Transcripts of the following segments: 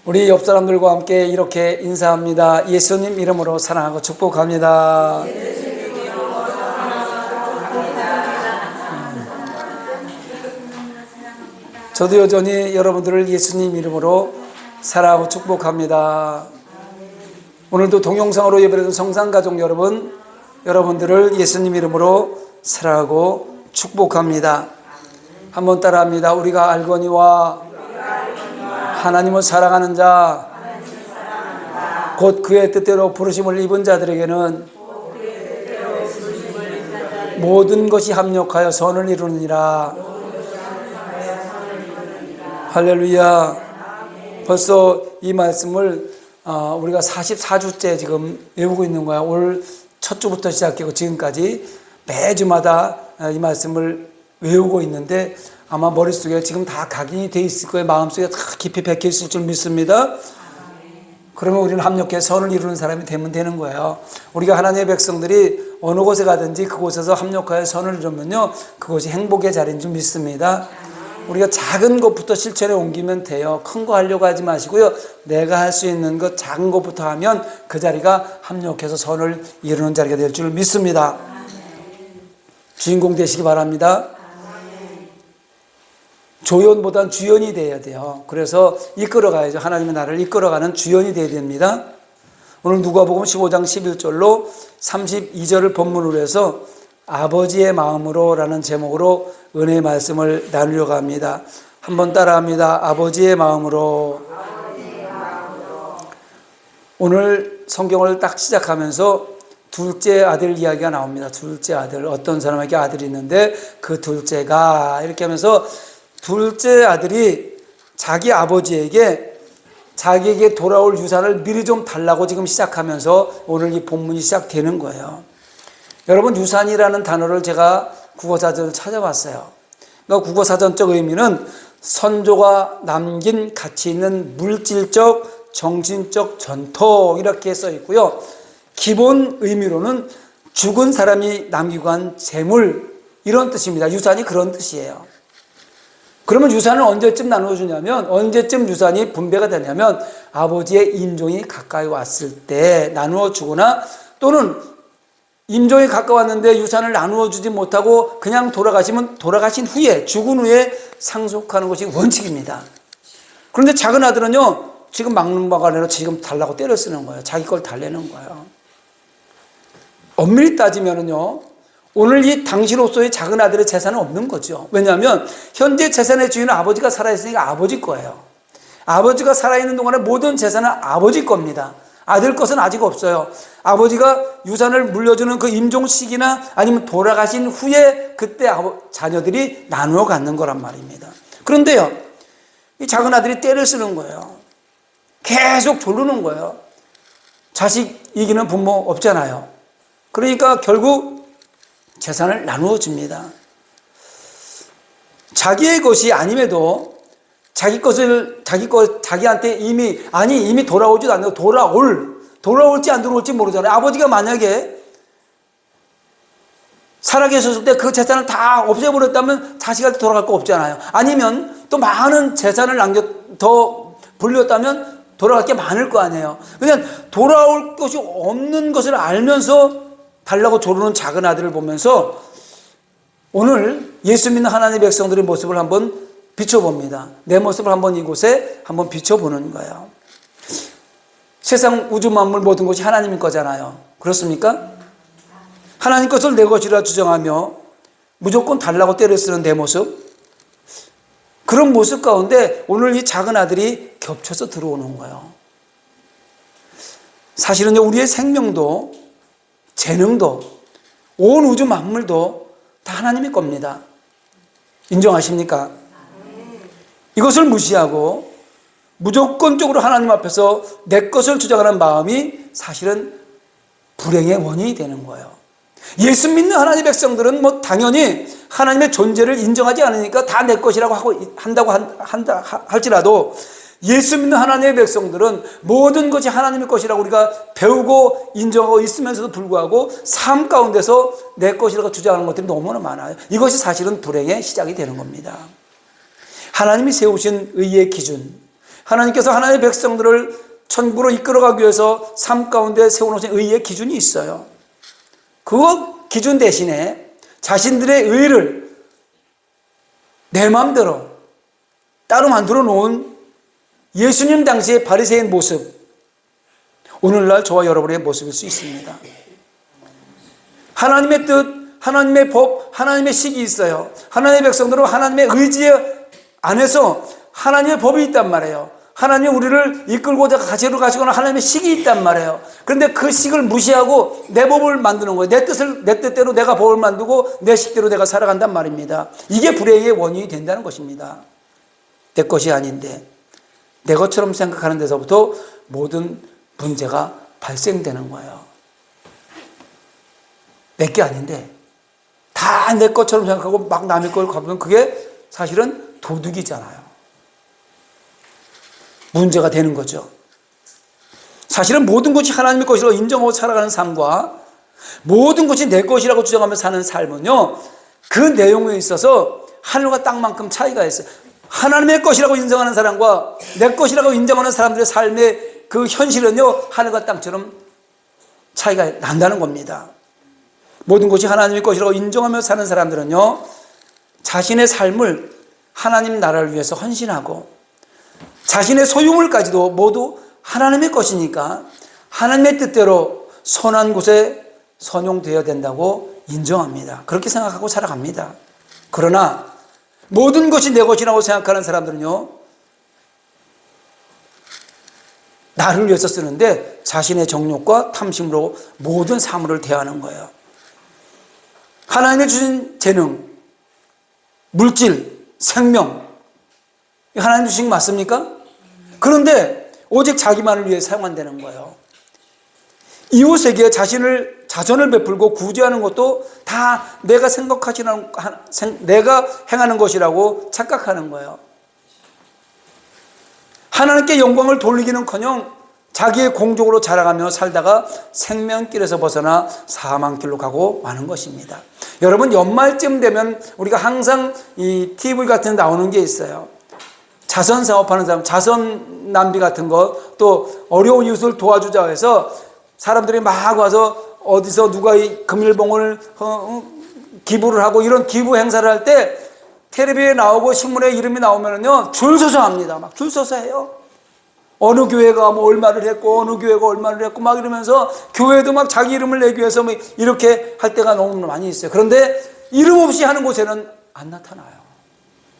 우리 옆 사람들과 함께 이렇게 인사합니다. 예수님 이름으로 사랑하고 축복합니다. 저도 여전히 여러분들을 예수님 이름으로 사랑하고 축복합니다. 오늘도 동영상으로 예배드리는 성산가족 여러분, 여러분들을 예수님 이름으로 사랑하고 축복합니다. 한번 따라합니다. 우리가 알거니와 하나님을 사랑하는 자, 곧 그의 뜻대로 부르심을 입은 자들에게는 모든 것이 합력하여 선을 이루느니라. 할렐루야. 벌써 이 말씀을 우리가 44주째 지금 외우고 있는 거야. 올 첫 주부터 시작하고 지금까지 매주마다 이 말씀을 외우고 있는데 아마 머릿속에 지금 다 각인이 돼 있을 거예요. 마음속에 다 깊이 박혀 있을 줄 믿습니다. 그러면 우리는 합력해 선을 이루는 사람이 되면 되는 거예요. 우리가 하나님의 백성들이 어느 곳에 가든지 그곳에서 합력하여 선을 이루면요, 그것이 행복의 자리인 줄 믿습니다. 우리가 작은 것부터 실천에 옮기면 돼요. 큰 거 하려고 하지 마시고요, 내가 할 수 있는 것 작은 것부터 하면 그 자리가 합력해서 선을 이루는 자리가 될 줄 믿습니다. 주인공 되시기 바랍니다. 조연보단 주연이 돼야 돼요. 그래서 이끌어가야죠. 하나님의 나라를 이끌어가는 주연이 돼야 됩니다. 오늘 누가복음 15장 11절로 32절을 본문으로 해서 아버지의 마음으로 라는 제목으로 은혜의 말씀을 나누려고 합니다. 한번 따라합니다. 아버지의 마음으로. 오늘 성경을 딱 시작하면서 둘째 아들 이야기가 나옵니다. 둘째 아들, 어떤 사람에게 아들이 있는데 그 둘째가 이렇게 하면서 둘째 아들이 자기 아버지에게 자기에게 돌아올 유산을 미리 좀 달라고 지금 시작하면서 오늘 이 본문이 시작되는 거예요. 여러분, 유산이라는 단어를 제가 국어사전을 찾아봤어요. 그러니까 국어사전적 의미는 선조가 남긴 가치 있는 물질적, 정신적 전통 이렇게 써 있고요. 기본 의미로는 죽은 사람이 남기고 간 재물 이런 뜻입니다. 유산이 그런 뜻이에요. 그러면 유산을 언제쯤 나눠주냐면, 언제쯤 유산이 분배가 되냐면 아버지의 임종이 가까이 왔을 때 나누어 주거나, 또는 임종이 가까웠는데 유산을 나누어 주지 못하고 그냥 돌아가시면 돌아가신 후에, 죽은 후에 상속하는 것이 원칙입니다. 그런데 작은 아들은요, 지금 막는 바가 아니라 지금 달라고 때려 쓰는 거예요. 자기 걸 달래는 거예요. 엄밀히 따지면은요, 오늘 이 당시로서의 작은 아들의 재산은 없는 거죠. 왜냐하면 현재 재산의 주인은 아버지가 살아있으니까 아버지 거예요. 아버지가 살아있는 동안에 모든 재산은 아버지 겁니다. 아들 것은 아직 없어요. 아버지가 유산을 물려주는 그 임종식이나 아니면 돌아가신 후에 그때 자녀들이 나누어 갖는 거란 말입니다. 그런데요, 이 작은 아들이 때를 쓰는 거예요. 계속 조르는 거예요. 자식 이기는 부모 없잖아요. 그러니까 결국 재산을 나누어 줍니다. 자기의 것이 아님에도 자기 것을 자기한테 이미 돌아오지도 않고 돌아올지 안 돌아올지 모르잖아요. 아버지가 만약에 살아계셨을 때 그 재산을 다 없애버렸다면 자식한테 돌아갈 거 없잖아요. 아니면 또 많은 재산을 더 불렸다면 돌아갈 게 많을 거 아니에요. 그냥 돌아올 것이 없는 것을 알면서 달라고 조르는 작은 아들을 보면서 오늘 예수 믿는 하나님의 백성들의 모습을 한번 비춰봅니다. 내 모습을 한번 이곳에 한번 비춰보는 거예요. 세상 우주 만물 모든 것이 하나님 거잖아요. 그렇습니까? 하나님 것을 내 것이라 주장하며 무조건 달라고 때려 쓰는 내 모습, 그런 모습 가운데 오늘 이 작은 아들이 겹쳐서 들어오는 거예요. 사실은요, 우리의 생명도 재능도 온 우주 만물도 다 하나님의 겁니다. 인정하십니까? 이것을 무시하고 무조건적으로 하나님 앞에서 내 것을 주장하는 마음이 사실은 불행의 원인이 되는 거예요. 예수 믿는 하나님의 백성들은 당연히 하나님의 존재를 인정하지 않으니까 다 내 것이라고 한다고 할지라도 예수 믿는 하나님의 백성들은 모든 것이 하나님의 것이라고 우리가 배우고 인정하고 있으면서도 불구하고 삶 가운데서 내 것이라고 주장하는 것들이 너무나 많아요. 이것이 사실은 불행의 시작이 되는 겁니다. 하나님이 세우신 의의 기준, 하나님께서 하나님의 백성들을 천국으로 이끌어가기 위해서 삶 가운데 세워놓으신 의의 기준이 있어요. 그 기준 대신에 자신들의 의를 내 마음대로 따로 만들어 놓은 예수님 당시의 바리새인 모습, 오늘날 저와 여러분의 모습일 수 있습니다. 하나님의 뜻, 하나님의 법, 하나님의 식이 있어요. 하나님의 백성들은 하나님의 의지 안에서 하나님의 법이 있단 말이에요. 하나님이 우리를 이끌고자 가지러 가시거나 하나님의 식이 있단 말이에요. 그런데 그 식을 무시하고 내 법을 만드는 거예요. 내 뜻대로 내가 법을 만들고 내 식대로 내가 살아간단 말입니다. 이게 불행의 원인이 된다는 것입니다. 내 것이 아닌데 내 것처럼 생각하는 데서부터 모든 문제가 발생되는 거예요. 내 게 아닌데 다 내 것처럼 생각하고 막 남의 걸 가보면 그게 사실은 도둑이잖아요. 문제가 되는 거죠. 사실은 모든 것이 하나님의 것이라고 인정하고 살아가는 삶과 모든 것이 내 것이라고 주장하며 사는 삶은요, 그 내용에 있어서 하늘과 땅만큼 차이가 있어요. 하나님의 것이라고 인정하는 사람과 내 것이라고 인정하는 사람들의 삶의 그 현실은요, 하늘과 땅처럼 차이가 난다는 겁니다. 모든 것이 하나님의 것이라고 인정하며 사는 사람들은요, 자신의 삶을 하나님 나라를 위해서 헌신하고 자신의 소유물까지도 모두 하나님의 것이니까 하나님의 뜻대로 선한 곳에 선용되어야 된다고 인정합니다. 그렇게 생각하고 살아갑니다. 그러나 모든 것이 내 것이라고 생각하는 사람들은요, 나를 위해서 쓰는데 자신의 정욕과 탐심으로 모든 사물을 대하는 거예요. 하나님이 주신 재능, 물질, 생명, 하나님 주신 거 맞습니까? 그런데 오직 자기만을 위해 사용한다는 거예요. 이웃에게 자선을 베풀고 구제하는 것도 다 내가 내가 행하는 것이라고 착각하는 거예요. 하나님께 영광을 돌리기는커녕 자기의 공적으로 자라가며 살다가 생명길에서 벗어나 사망길로 가고 마는 것입니다. 여러분, 연말쯤 되면 우리가 항상 이 TV 같은 데 나오는 게 있어요. 자선 사업하는 사람, 자선 낭비 같은 것, 또 어려운 이웃을 도와주자 해서 사람들이 막 와서 어디서 누가 이 금일봉을 기부를 하고 이런 기부 행사를 할 때 텔레비에 나오고 신문에 이름이 나오면은요, 줄 서서 합니다. 막 줄 서서 해요. 어느 교회가 뭐 얼마를 했고 어느 교회가 얼마를 했고 막 이러면서 교회도 막 자기 이름을 내기 위해서 뭐 이렇게 할 때가 너무 많이 있어요. 그런데 이름 없이 하는 곳에는 안 나타나요.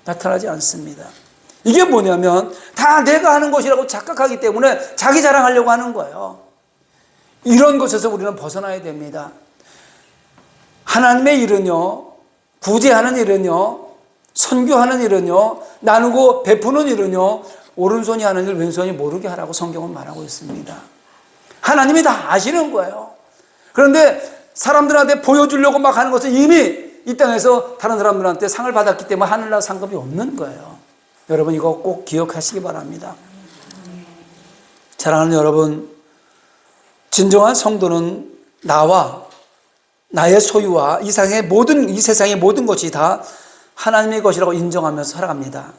나타나지 않습니다. 이게 뭐냐면 다 내가 하는 것이라고 착각하기 때문에 자기 자랑하려고 하는 거예요. 이런 것에서 우리는 벗어나야 됩니다. 하나님의 일은요, 구제하는 일은요, 선교하는 일은요, 나누고 베푸는 일은요, 오른손이 하는 일 왼손이 모르게 하라고 성경은 말하고 있습니다. 하나님이 다 아시는 거예요. 그런데 사람들한테 보여주려고 막 하는 것은 이미 이 땅에서 다른 사람들한테 상을 받았기 때문에 하늘나라 상급이 없는 거예요. 여러분, 이거 꼭 기억하시기 바랍니다. 사랑하는 여러분, 진정한 성도는 나와 나의 소유와 이 세상의 모든 것이 다 하나님의 것이라고 인정하면서 살아갑니다.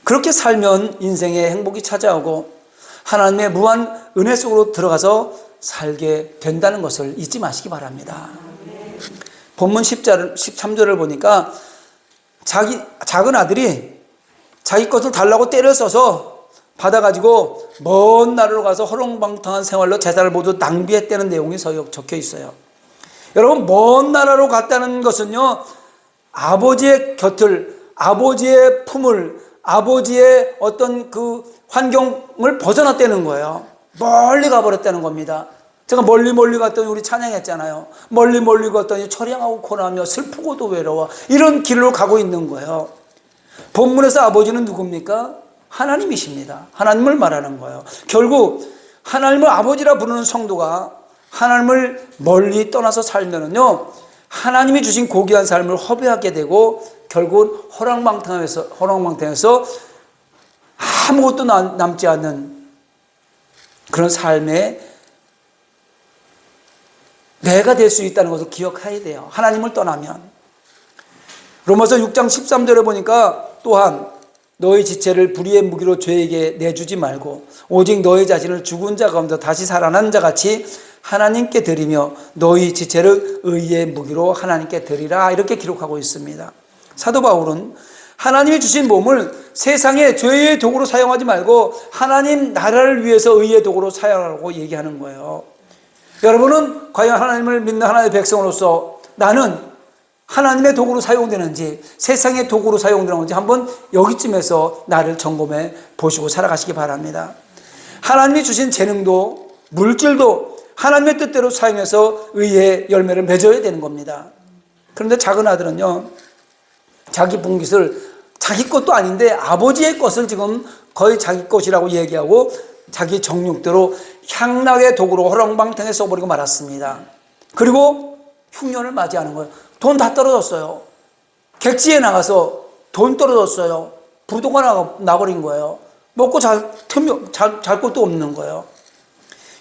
그렇게 살면 인생의 행복이 찾아오고 하나님의 무한 은혜 속으로 들어가서 살게 된다는 것을 잊지 마시기 바랍니다. 본문 13절을 보니까 작은 아들이 자기 것을 달라고 때려 써서 받아가지고 먼 나라로 가서 허롱방탕한 생활로 재산을 모두 낭비했다는 내용이 적혀 있어요. 여러분, 먼 나라로 갔다는 것은요, 아버지의 곁을, 아버지의 품을, 아버지의 어떤 그 환경을 벗어났다는 거예요. 멀리 가버렸다는 겁니다. 제가 멀리 갔더니 우리 찬양했잖아요. 멀리 갔더니 철양하고 고나며 슬프고도 외로워. 이런 길로 가고 있는 거예요. 본문에서 아버지는 누굽니까? 하나님이십니다. 하나님을 말하는 거예요. 결국 하나님을 아버지라 부르는 성도가 하나님을 멀리 떠나서 살면은요, 하나님이 주신 고귀한 삶을 허비하게 되고 결국은 허랑방탕해서 아무것도 남지 않는 그런 삶에 내가 될 수 있다는 것을 기억해야 돼요. 하나님을 떠나면. 로마서 6장 13절에 보니까 또한 너희 지체를 불의의 무기로 죄에게 내주지 말고 오직 너희 자신을 죽은 자 가운데 다시 살아난 자 같이 하나님께 드리며 너희 지체를 의의 무기로 하나님께 드리라, 이렇게 기록하고 있습니다. 사도 바울은 하나님이 주신 몸을 세상의 죄의 도구로 사용하지 말고 하나님 나라를 위해서 의의 도구로 사용하라고 얘기하는 거예요. 여러분은 과연 하나님을 믿는 하나님의 백성으로서 나는 하나님의 도구로 사용되는지 세상의 도구로 사용되는지 한번 여기쯤에서 나를 점검해 보시고 살아가시기 바랍니다. 하나님이 주신 재능도 물질도 하나님의 뜻대로 사용해서 의의 열매를 맺어야 되는 겁니다. 그런데 작은 아들은요, 자기 분깃을 자기 것도 아닌데 아버지의 것을 지금 거의 자기 것이라고 얘기하고 자기 정욕대로 향락의 도구로 허랑방탕에 써버리고 말았습니다. 그리고 흉년을 맞이하는 거예요. 돈 다 떨어졌어요. 객지에 나가서 돈 떨어졌어요. 부도가 나버린 거예요. 먹고 잘 것도 없는 거예요.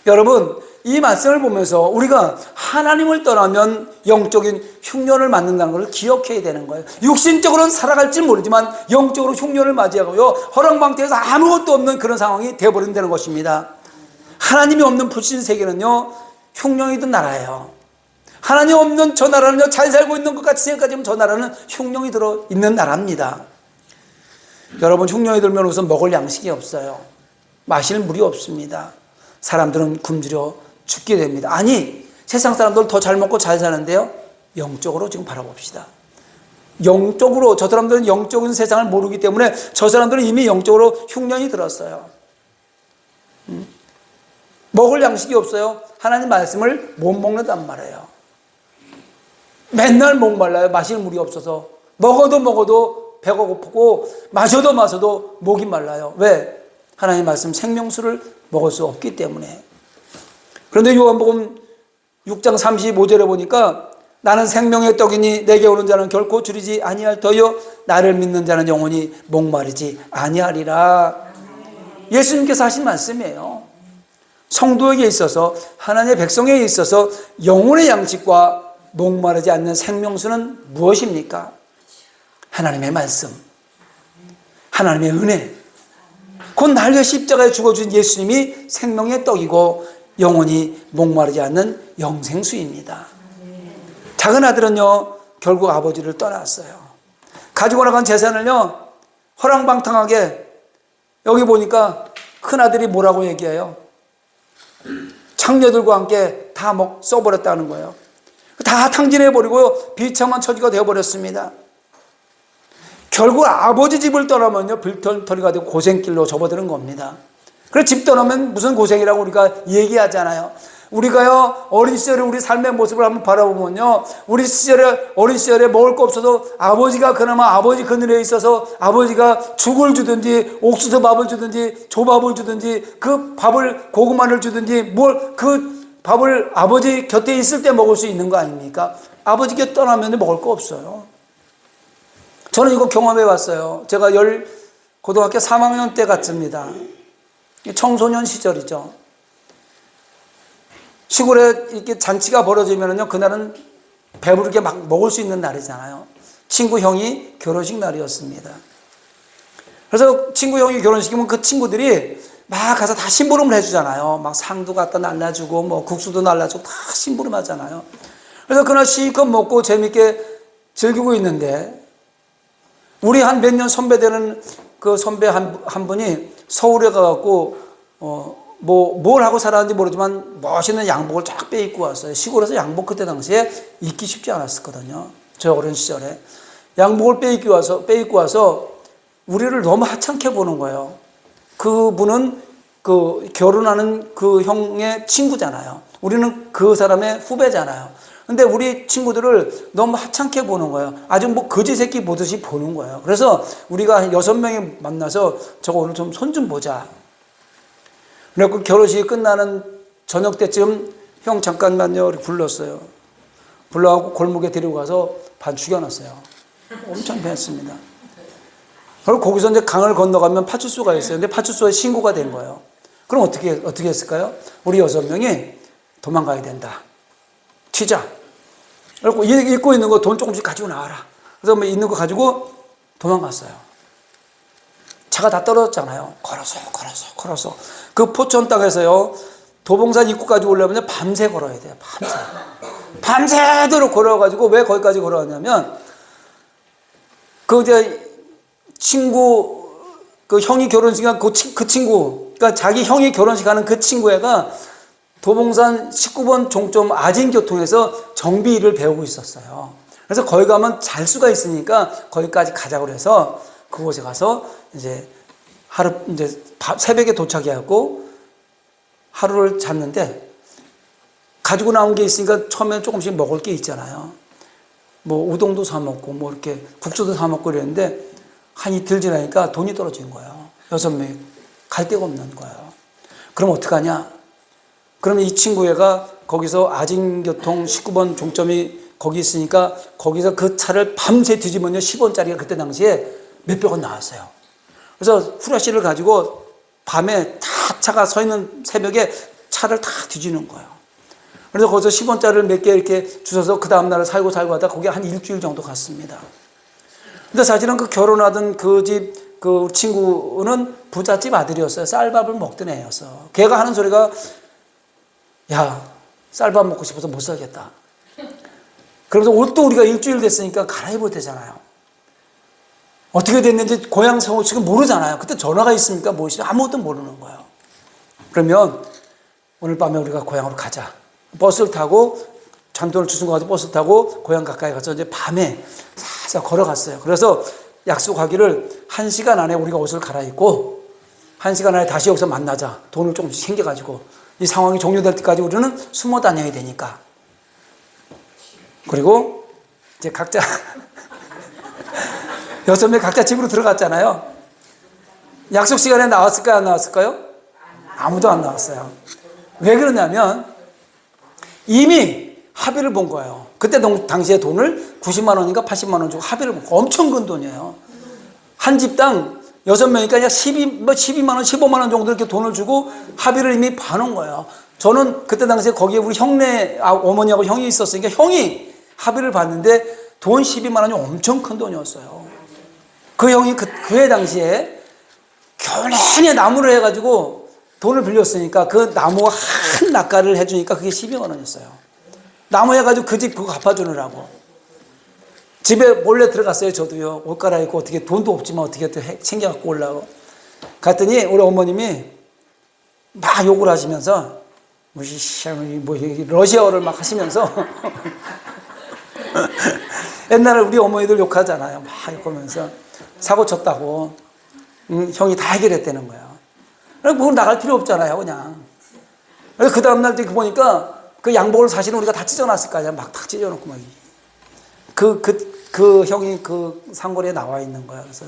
여러분, 이 말씀을 보면서 우리가 하나님을 떠나면 영적인 흉년을 맞는다는 걸 기억해야 되는 거예요. 육신적으로는 살아갈지 모르지만 영적으로 흉년을 맞이하고요, 허랑방태에서 아무것도 없는 그런 상황이 되어버린다는 것입니다. 하나님이 없는 불신 세계는요, 흉년이든 나라예요. 하나님 없는 저 나라는요, 잘 살고 있는 것 같이 생각하지만 저 나라는 흉년이 들어있는 나라입니다. 여러분, 흉년이 들면 우선 먹을 양식이 없어요. 마실 물이 없습니다. 사람들은 굶주려 죽게 됩니다. 아니, 세상 사람들 더 잘 먹고 잘 사는데요, 영적으로 지금 바라봅시다. 영적으로, 저 사람들은 영적인 세상을 모르기 때문에 저 사람들은 이미 영적으로 흉년이 들었어요. 먹을 양식이 없어요. 하나님 말씀을 못 먹는단 말이에요. 맨날 목말라요. 마실 물이 없어서. 먹어도 배가 고프고 마셔도 목이 말라요. 왜? 하나님 말씀 생명수를 먹을 수 없기 때문에. 그런데 요한복음 6장 35절에 보니까 나는 생명의 떡이니 내게 오는 자는 결코 줄이지 아니할 터요 나를 믿는 자는 영원히 목마르지 아니하리라. 예수님께서 하신 말씀이에요. 성도에게 있어서, 하나님의 백성에게 있어서 영혼의 양식과 목마르지 않는 생명수는 무엇입니까? 하나님의 말씀, 하나님의 은혜, 곧 날 위해 십자가에 죽어준 예수님이 생명의 떡이고 영원히 목마르지 않는 영생수입니다. 작은 아들은요, 결국 아버지를 떠났어요. 가지고 나간 재산을요, 허랑방탕하게, 여기 보니까 큰 아들이 뭐라고 얘기해요? 창녀들과 함께 다 써버렸다는 거예요. 다 탕진해버리고요, 비참한 처지가 되어버렸습니다. 결국 아버지 집을 떠나면요, 빌턴터리가 되고 고생길로 접어드는 겁니다. 그래서 집 떠나면 무슨 고생이라고 우리가 얘기하잖아요. 우리가요, 어린 시절에 우리 삶의 모습을 한번 바라보면요, 우리 어린 시절에 먹을 거 없어도 아버지가 그나마 아버지 그늘에 있어서 아버지가 죽을 주든지 옥수수 밥을 주든지 조밥을 주든지 그 밥을 고구마를 주든지 그 밥을 아버지 곁에 있을 때 먹을 수 있는 거 아닙니까? 아버지 곁 떠나면 먹을 거 없어요. 저는 이거 경험해 봤어요. 제가 고등학교 3학년 때 같습니다. 청소년 시절이죠. 시골에 이렇게 잔치가 벌어지면요, 그날은 배부르게 막 먹을 수 있는 날이잖아요. 친구 형이 결혼식 날이었습니다. 그래서 친구 형이 결혼식이면 그 친구들이 막 가서 다 심부름을 해주잖아요. 막 상도 갖다 날라주고, 뭐 국수도 날라주고 다 심부름 하잖아요. 그래서 그날 실컷 먹고 재밌게 즐기고 있는데, 우리 한 몇 년 선배 되는 그 선배 한 분이 서울에 가갖고, 뭘 하고 살았는지 모르지만 멋있는 양복을 쫙 빼입고 왔어요. 시골에서 양복 그때 당시에 입기 쉽지 않았었거든요. 저 어린 시절에. 양복을 빼입고 와서 우리를 너무 하찮게 보는 거예요. 그분은 결혼하는 그 형의 친구잖아요. 우리는 그 사람의 후배잖아요. 근데 우리 친구들을 너무 하찮게 보는 거예요. 아주 거지 새끼 보듯이 보는 거예요. 그래서 우리가 6명이 만나서 저거 오늘 좀 손 좀 보자. 그래서 결혼식이 끝나는 저녁 때쯤 형 잠깐만요 이렇게 불렀어요. 불러갖고 골목에 데리고 가서 반 죽여놨어요. 엄청 배웠습니다. 그리고 거기서 이제 강을 건너가면 파출소가 있어요. 근데 파출소에 신고가 된 거예요. 그럼 어떻게 했을까요? 우리 6명이 도망가야 된다. 튀자. 그리고 입고 있는 거 돈 조금씩 가지고 나와라. 그래서 있는 거 가지고 도망갔어요. 차가 다 떨어졌잖아요. 걸어서. 그 포천 땅에서요, 도봉산 입구까지 오려면 밤새 걸어야 돼요. 밤새도록 걸어가지고, 왜 거기까지 걸어왔냐면, 그 이제 친구, 그 형이 결혼식 한 그 친구, 그러니까 자기 형이 결혼식 하는 그 친구 애가 도봉산 19번 종점 아진교통에서 정비 일을 배우고 있었어요. 그래서 거기 가면 잘 수가 있으니까 거기까지 가자고 그래서 그곳에 가서 이제 새벽에 도착해갖고 하루를 잤는데, 가지고 나온 게 있으니까 처음에 조금씩 먹을 게 있잖아요. 뭐 우동도 사 먹고 뭐 이렇게 국수도 사 먹고 이랬는데, 한 이틀 지나니까 돈이 떨어진 거예요. 6명이 갈 데가 없는 거예요. 그럼 어떡하냐? 그러면 이 친구 애가 거기서 아진교통 19번 종점이 거기 있으니까 거기서 그 차를 밤새 뒤집으면 10원짜리가 그때 당시에 몇백 원 나왔어요. 그래서 후레쉬를 가지고 밤에 다 차가 서 있는 새벽에 차를 다 뒤지는 거예요. 그래서 거기서 10원짜리를 몇 개 이렇게 주셔서 그 다음날을 살고 하다 거기 한 일주일 정도 갔습니다. 근데 사실은 그 결혼하던 그 집, 그 친구는 부잣집 아들이었어요. 쌀밥을 먹던 애였어. 걔가 하는 소리가, 야, 쌀밥 먹고 싶어서 못 살겠다. 그러면서 옷도 우리가 일주일 됐으니까 갈아입어야 되잖아요. 어떻게 됐는지 고향 생활 지금 모르잖아요. 그때 전화가 있습니까? 무엇이 아무것도 모르는 거예요. 그러면 오늘 밤에 우리가 고향으로 가자. 버스를 타고, 잔돈을 주신 거 가지고 버스를 타고 고향 가까이 가서 이제 밤에 살짝 걸어갔어요. 그래서 약속하기를 1시간 안에 우리가 옷을 갈아입고 1시간 안에 다시 여기서 만나자. 돈을 조금씩 챙겨가지고 이 상황이 종료될 때까지 우리는 숨어 다녀야 되니까. 그리고 이제 각자 6명 각자 집으로 들어갔잖아요. 약속 시간에 나왔을까요? 안 나왔을까요? 아무도 안 나왔어요. 왜 그러냐면 이미 합의를 본 거예요. 그때 당시에 돈을 90만 원인가 80만 원 주고 합의를 본 거예요. 엄청 큰 돈이에요. 한 집당 6명이니까 그냥 12만 원, 15만 원 정도 이렇게 돈을 주고 합의를 이미 봐놓은 거예요. 저는 그때 당시에 거기에 우리 형네, 어머니하고 형이 있었으니까 형이 합의를 봤는데 돈 12만 원이 엄청 큰 돈이었어요. 그 형이 그해 당시에 겨우내 나무를 해가지고 돈을 빌렸으니까 그 나무가 한 낚가를 해주니까 그게 12만 원이었어요. 나무 해가지고 그 집 그거 갚아주느라고. 집에 몰래 들어갔어요. 저도요. 옷 갈아입고 어떻게 돈도 없지만 어떻게 또 챙겨갖고 오려고. 갔더니 우리 어머님이 막 욕을 하시면서 뭐 러시아어를 막 하시면서 옛날에 우리 어머니들 욕하잖아요. 막 욕하면서 사고 쳤다고. 형이 다 해결했다는 거예요. 그걸 나갈 필요 없잖아요. 그냥. 그 다음날 보니까 그 양복을 사실은 우리가 다 찢어놨을 거 아니야. 막 다 찢어놓고 막. 그 형이 그 상고리에 나와 있는 거야. 그래서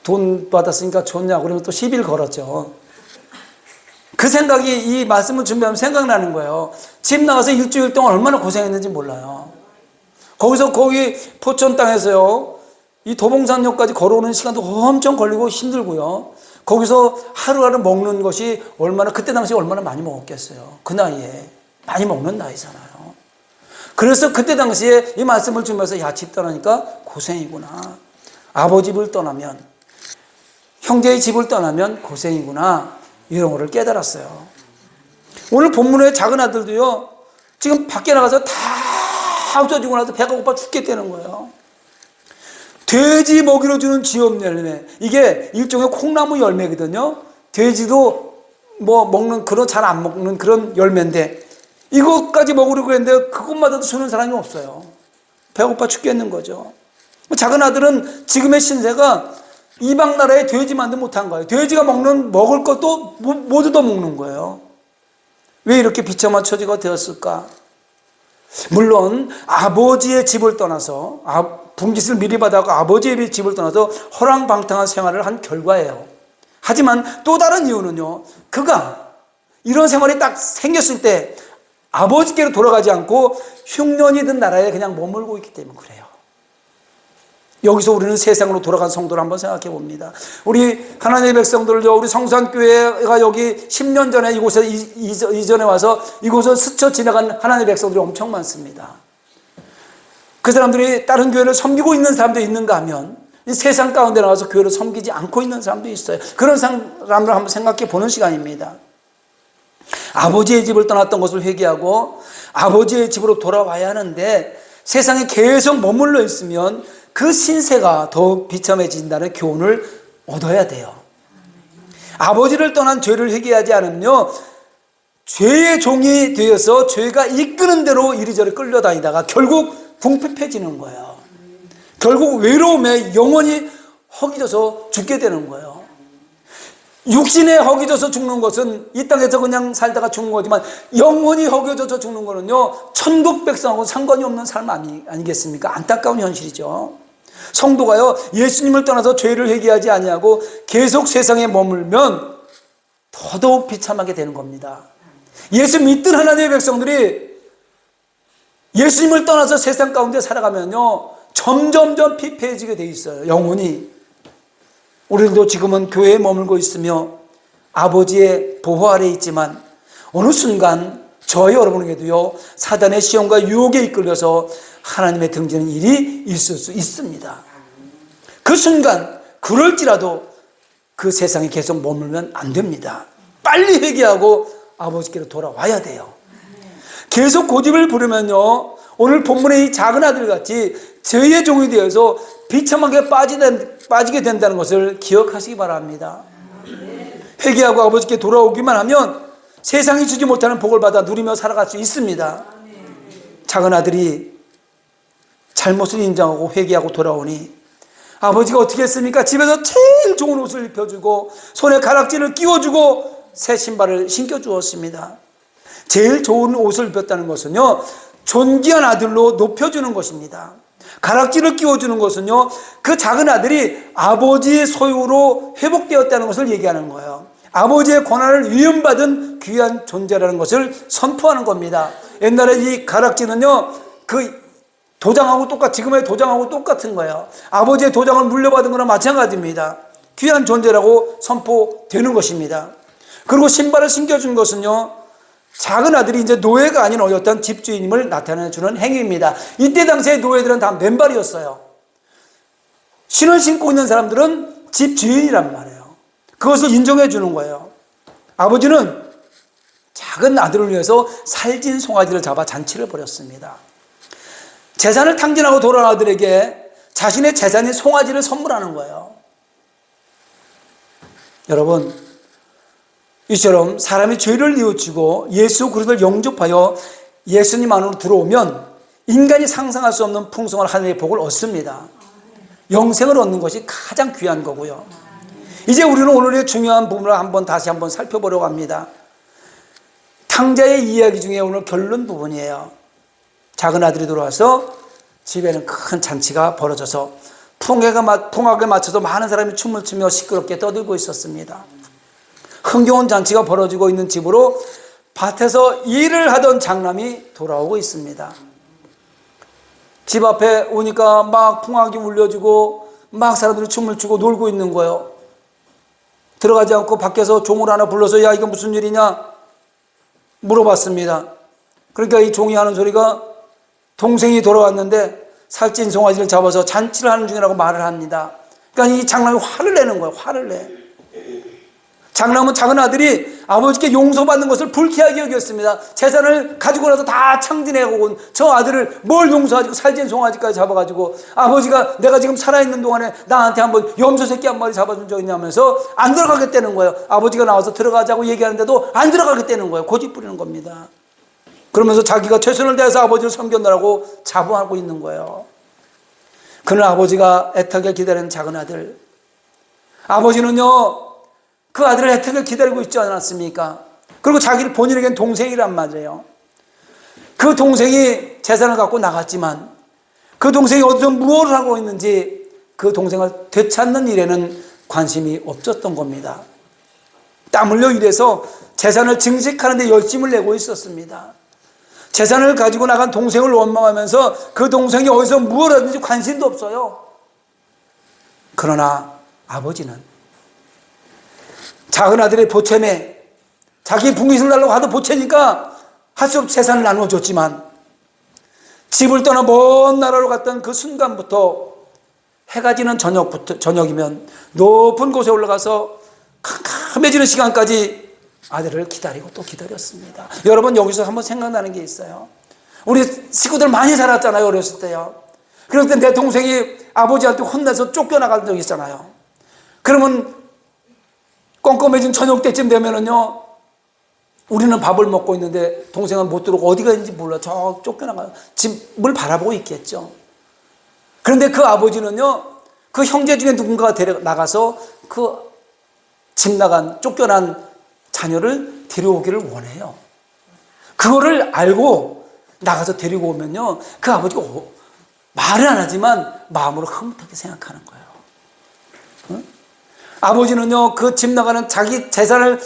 돈 받았으니까 좋냐고 그러면 또 시비를 걸었죠. 그 생각이 이 말씀을 준비하면 생각나는 거예요. 집 나가서 일주일 동안 얼마나 고생했는지 몰라요. 거기서 거기 포천 땅에서요. 이 도봉산역까지 걸어오는 시간도 엄청 걸리고 힘들고요. 거기서 하루하루 먹는 것이 얼마나, 그때 당시에 얼마나 많이 먹었겠어요. 그 나이에. 많이 먹는 나이잖아요. 그래서 그때 당시에 이 말씀을 주면서 야, 집 떠나니까 고생이구나. 아버지 집을 떠나면, 형제의 집을 떠나면 고생이구나. 이런 거를 깨달았어요. 오늘 본문의 작은 아들도요. 지금 밖에 나가서 다 없어지고 나서 배가 고파 죽겠다는 거예요. 돼지 먹이로 주는 지엽 열매. 이게 일종의 콩나무 열매거든요. 돼지도 뭐 먹는 그런 잘 안 먹는 그런 열매인데 이것까지 먹으려고 했는데 그것마저도 주는 사람이 없어요. 배고파 죽겠는 거죠. 작은 아들은 지금의 신세가 이방 나라에 돼지만도 못한 거예요. 돼지가 먹을 것도 모두 다 먹는 거예요. 왜 이렇게 비참한 처지가 되었을까? 물론 아버지의 집을 떠나서 분깃을 미리 받아서 아버지의 집을 떠나서 허랑방탕한 생활을 한 결과예요. 하지만 또 다른 이유는요. 그가 이런 생활이 딱 생겼을 때 아버지께로 돌아가지 않고 흉년이 든 나라에 그냥 머물고 있기 때문에 그래요. 여기서 우리는 세상으로 돌아간 성도를 한번 생각해 봅니다. 우리 하나님의 백성들을요, 우리 성산교회가 여기 10년 전에 이곳에 이전에 와서 이곳을 스쳐 지나간 하나님의 백성들이 엄청 많습니다. 그 사람들이 다른 교회를 섬기고 있는 사람도 있는가 하면 이 세상 가운데 나와서 교회를 섬기지 않고 있는 사람도 있어요. 그런 사람들 한번 생각해 보는 시간입니다. 아버지의 집을 떠났던 것을 회개하고 아버지의 집으로 돌아와야 하는데 세상에 계속 머물러 있으면 그 신세가 더욱 비참해진다는 교훈을 얻어야 돼요. 아버지를 떠난 죄를 회개하지 않으면요, 죄의 종이 되어서 죄가 이끄는 대로 이리저리 끌려다니다가 결국 궁핍해지는 거예요. 결국 외로움에 영원히 허기져서 죽게 되는 거예요. 육신에 허기져서 죽는 것은 이 땅에서 그냥 살다가 죽는 거지만 영원히 허기져서 죽는 거는요, 천국 백성하고 상관이 없는 삶 아니겠습니까? 안타까운 현실이죠. 성도가요, 예수님을 떠나서 죄를 회개하지 아니하고 계속 세상에 머물면 더더욱 비참하게 되는 겁니다. 예수 믿던 하나님의 백성들이 예수님을 떠나서 세상 가운데 살아가면요, 점점점 피폐해지게 돼 있어요. 영혼이. 우리도 지금은 교회에 머물고 있으며 아버지의 보호 아래에 있지만 어느 순간 저와 여러분에게도요, 사단의 시험과 유혹에 이끌려서 하나님의 등지는 일이 있을 수 있습니다. 그 순간 그럴지라도 그 세상에 계속 머물면 안 됩니다. 빨리 회개하고 아버지께로 돌아와야 돼요. 계속 고집을 부르면요, 오늘 본문의 이 작은 아들같이 죄의 종이 되어서 비참하게 빠지게 된다는 것을 기억하시기 바랍니다. 회개하고 아버지께 돌아오기만 하면 세상이 주지 못하는 복을 받아 누리며 살아갈 수 있습니다. 작은 아들이 잘못을 인정하고 회개하고 돌아오니 아버지가 어떻게 했습니까? 집에서 제일 좋은 옷을 입혀주고 손에 가락지를 끼워주고 새 신발을 신겨주었습니다. 제일 좋은 옷을 입혔다는 것은요, 존귀한 아들로 높여주는 것입니다. 가락지를 끼워주는 것은요, 그 작은 아들이 아버지의 소유로 회복되었다는 것을 얘기하는 거예요. 아버지의 권한을 위임받은 귀한 존재라는 것을 선포하는 겁니다. 옛날에 이 가락지는요, 그 도장하고 지금의 도장하고 똑같은 거예요. 아버지의 도장을 물려받은 거나 마찬가지입니다. 귀한 존재라고 선포되는 것입니다. 그리고 신발을 신겨준 것은요, 작은 아들이 이제 노예가 아닌 어떤 집주인임을 나타내주는 행위입니다. 이때 당시에 노예들은 다 맨발이었어요. 신을 신고 있는 사람들은 집주인이란 말이에요. 그것을 인정해 주는 거예요. 아버지는 작은 아들을 위해서 살진 송아지를 잡아 잔치를 벌였습니다. 재산을 탕진하고 돌아온 아들에게 자신의 재산인 송아지를 선물하는 거예요. 여러분, 이처럼 사람이 죄를 뉘우치고 예수 그리스도를 영접하여 예수님 안으로 들어오면 인간이 상상할 수 없는 풍성한 하늘의 복을 얻습니다. 영생을 얻는 것이 가장 귀한 거고요. 이제 우리는 오늘의 중요한 부분을 다시 한번 살펴보려고 합니다. 탕자의 이야기 중에 오늘 결론 부분이에요. 작은 아들이 들어와서 집에는 큰 잔치가 벌어져서 풍악에 맞춰서 많은 사람이 춤을 추며 시끄럽게 떠들고 있었습니다. 흥겨운 잔치가 벌어지고 있는 집으로 밭에서 일을 하던 장남이 돌아오고 있습니다. 집 앞에 오니까 막 풍악이 울려지고 막 사람들이 춤을 추고 놀고 있는 거예요. 들어가지 않고 밖에서 종을 하나 불러서 야, 이거 무슨 일이냐 물어봤습니다. 그러니까 이 종이 하는 소리가 동생이 돌아왔는데 살찐 송아지를 잡아서 잔치를 하는 중이라고 말을 합니다. 그러니까 이 장남이 화를 내는 거예요. 화를 내. 장남은 작은 아들이 아버지께 용서받는 것을 불쾌하게 여겼습니다. 재산을 가지고 나서 다 창진해고 온 저 아들을 뭘 용서하고 살찐 송아지까지 잡아가지고 아버지가 내가 지금 살아있는 동안에 나한테 한번 염소 새끼 한 마리 잡아준 적 있냐면서 안 들어가겠다는 거예요. 아버지가 나와서 들어가자고 얘기하는데도 안 들어가겠다는 거예요. 고집 부리는 겁니다. 그러면서 자기가 최선을 다해서 아버지를 섬겼느라고 자부하고 있는 거예요. 그는 아버지가 애타게 기다리는 작은 아들. 아버지는요, 그 아들을 애타게 기다리고 있지 않았습니까? 그리고 본인에겐 동생이란 말이에요. 그 동생이 재산을 갖고 나갔지만 그 동생이 어디서 무엇을 하고 있는지 그 동생을 되찾는 일에는 관심이 없었던 겁니다. 땀 흘려 일해서 재산을 증식하는 데 열심을 내고 있었습니다. 재산을 가지고 나간 동생을 원망하면서 그 동생이 어디서 무엇을 하든지 관심도 없어요. 그러나 아버지는 작은 아들의 보채매, 자기 분깃을 달라고 하도 보채니까 할 수 없이 재산을 나눠줬지만 집을 떠나 먼 나라로 갔던 그 순간부터 해가 지는 저녁이면 높은 곳에 올라가서 캄캄해지는 시간까지 아들을 기다리고 또 기다렸습니다. 여러분, 여기서 한번 생각나는 게 있어요. 우리 식구들 많이 살았잖아요, 어렸을 때요. 그럴 때 내 동생이 아버지한테 혼나서 쫓겨나간 적이 있잖아요. 그러면 껌껌해진 저녁 때쯤 되면은요, 우리는 밥을 먹고 있는데 동생은 못 들어오고 어디가 있는지 몰라. 저 쫓겨나가요. 집을 바라보고 있겠죠. 그런데 그 아버지는요, 그 형제 중에 누군가가 나가서 그 집 나간 쫓겨난 자녀를 데려오기를 원해요. 그거를 알고 나가서 데리고 오면요, 그 아버지가 말은 안 하지만 마음으로 흐뭇하게 생각하는 거예요. 응? 아버지는요, 그 집 나가는 자기 재산을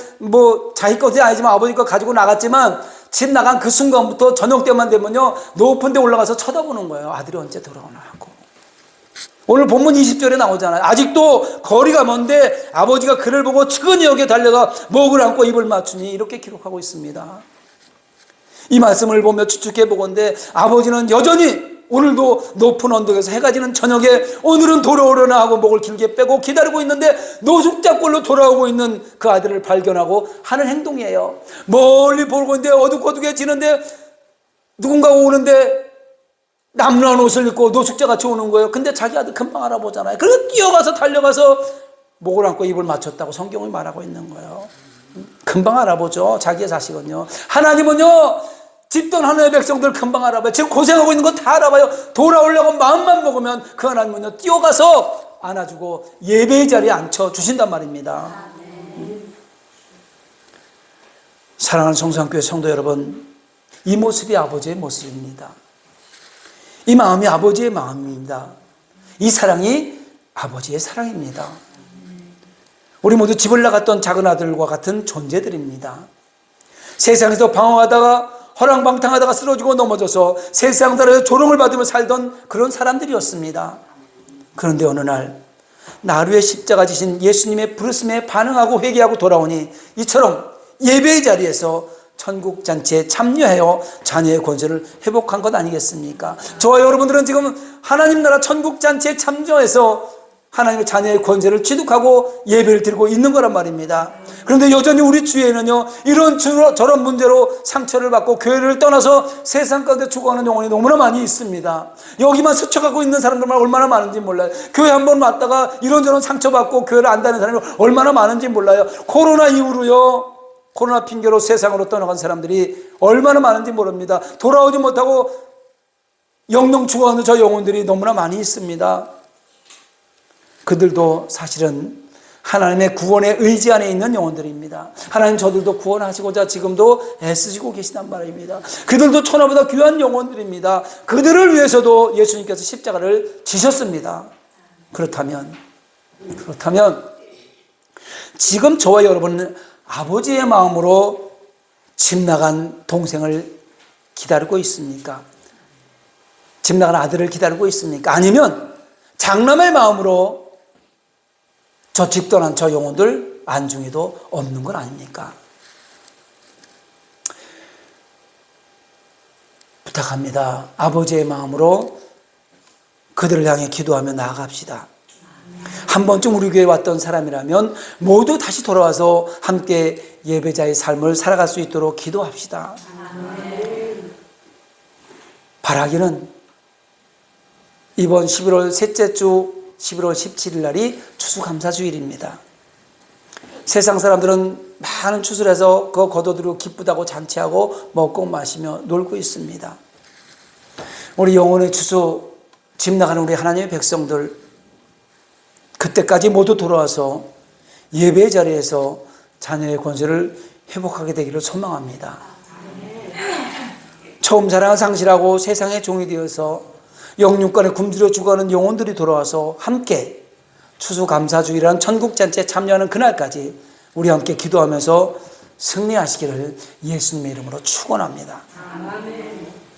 자기 것이 아니지만 아버지 거 가지고 나갔지만 집 나간 그 순간부터 저녁 때만 되면요, 높은 데 올라가서 쳐다보는 거예요. 아들이 언제 돌아오나 하고. 오늘 본문 20절에 나오잖아요. 아직도 거리가 먼데 아버지가 그를 보고 측은히 여기에 달려가 목을 안고 입을 맞추니, 이렇게 기록하고 있습니다. 이 말씀을 보며 추측해 보건대 아버지는 여전히 오늘도 높은 언덕에서 해가 지는 저녁에 오늘은 돌아오려나 하고 목을 길게 빼고 기다리고 있는데 노숙자꼴로 돌아오고 있는 그 아들을 발견하고 하는 행동이에요. 멀리 보고 있는데 어둑어둑해지는데 누군가 오는데 남루한 옷을 입고 노숙자같이 오는 거예요. 근데 자기 아들 금방 알아보잖아요. 그래서 뛰어가서 달려가서 목을 안고 입을 맞췄다고 성경이 말하고 있는 거예요. 금방 알아보죠, 자기의 자식은요. 하나님은요, 집던 하나님의 백성들 금방 알아봐요. 지금 고생하고 있는 거 다 알아봐요. 돌아오려고 마음만 먹으면 그 하나님은요, 뛰어가서 안아주고 예배의 자리에 앉혀주신단 말입니다. 사랑하는 성산교회 성도 여러분, 이 모습이 아버지의 모습입니다. 이 마음이 아버지의 마음입니다. 이 사랑이 아버지의 사랑입니다. 우리 모두 집을 나갔던 작은 아들과 같은 존재들입니다. 세상에서 방황하다가 허랑방탕하다가 쓰러지고 넘어져서 세상 살아서 조롱을 받으며 살던 그런 사람들이었습니다. 그런데 어느 날 나루의 십자가 지신 예수님의 부르심에 반응하고 회개하고 돌아오니 이처럼 예배의 자리에서 천국잔치에 참여하여 자녀의 권세를 회복한 것 아니겠습니까? 저와 여러분들은 지금 하나님 나라 천국잔치에 참여해서 하나님의 자녀의 권세를 취득하고 예배를 드리고 있는 거란 말입니다. 그런데 여전히 우리 주위에는요, 이런 저런 문제로 상처를 받고 교회를 떠나서 세상 가운데 죽어가는 영혼이 너무나 많이 있습니다. 여기만 스쳐가고 있는 사람들만 얼마나 많은지 몰라요. 교회 한번 왔다가 이런저런 상처받고 교회를 안 다니는 사람이 얼마나 많은지 몰라요. 코로나 이후로요, 코로나 핑계로 세상으로 떠나간 사람들이 얼마나 많은지 모릅니다. 돌아오지 못하고 영영 죽어가는 저 영혼들이 너무나 많이 있습니다. 그들도 사실은 하나님의 구원의 의지 안에 있는 영혼들입니다. 하나님 저들도 구원하시고자 지금도 애쓰시고 계시단 말입니다. 그들도 천하보다 귀한 영혼들입니다. 그들을 위해서도 예수님께서 십자가를 지셨습니다. 그렇다면 지금 저와 여러분은 아버지의 마음으로 집 나간 동생을 기다리고 있습니까? 집 나간 아들을 기다리고 있습니까? 아니면 장남의 마음으로 저 집 떠난 저 영혼들 안중에도 없는 건 아닙니까? 부탁합니다. 아버지의 마음으로 그들을 향해 기도하며 나아갑시다. 한 번쯤 우리 교회에 왔던 사람이라면 모두 다시 돌아와서 함께 예배자의 삶을 살아갈 수 있도록 기도합시다. 바라기는 이번 11월 셋째 주 11월 17일 날이 추수감사주일입니다. 세상 사람들은 많은 추수를 해서 그거 거둬들이고 기쁘다고 잔치하고 먹고 마시며 놀고 있습니다. 우리 영혼의 추수, 집 나가는 우리 하나님의 백성들, 그때까지 모두 돌아와서 예배의 자리에서 자녀의 권세를 회복하게 되기를 소망합니다. 처음 사랑을 상실하고 세상의 종이 되어서 영육간에 굶주려 죽어가는 영혼들이 돌아와서 함께 추수감사주일이라는 천국잔치에 참여하는 그날까지 우리 함께 기도하면서 승리하시기를 예수님의 이름으로 축원합니다.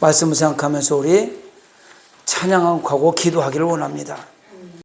말씀을 생각하면서 우리 찬양하고 기도하기를 원합니다.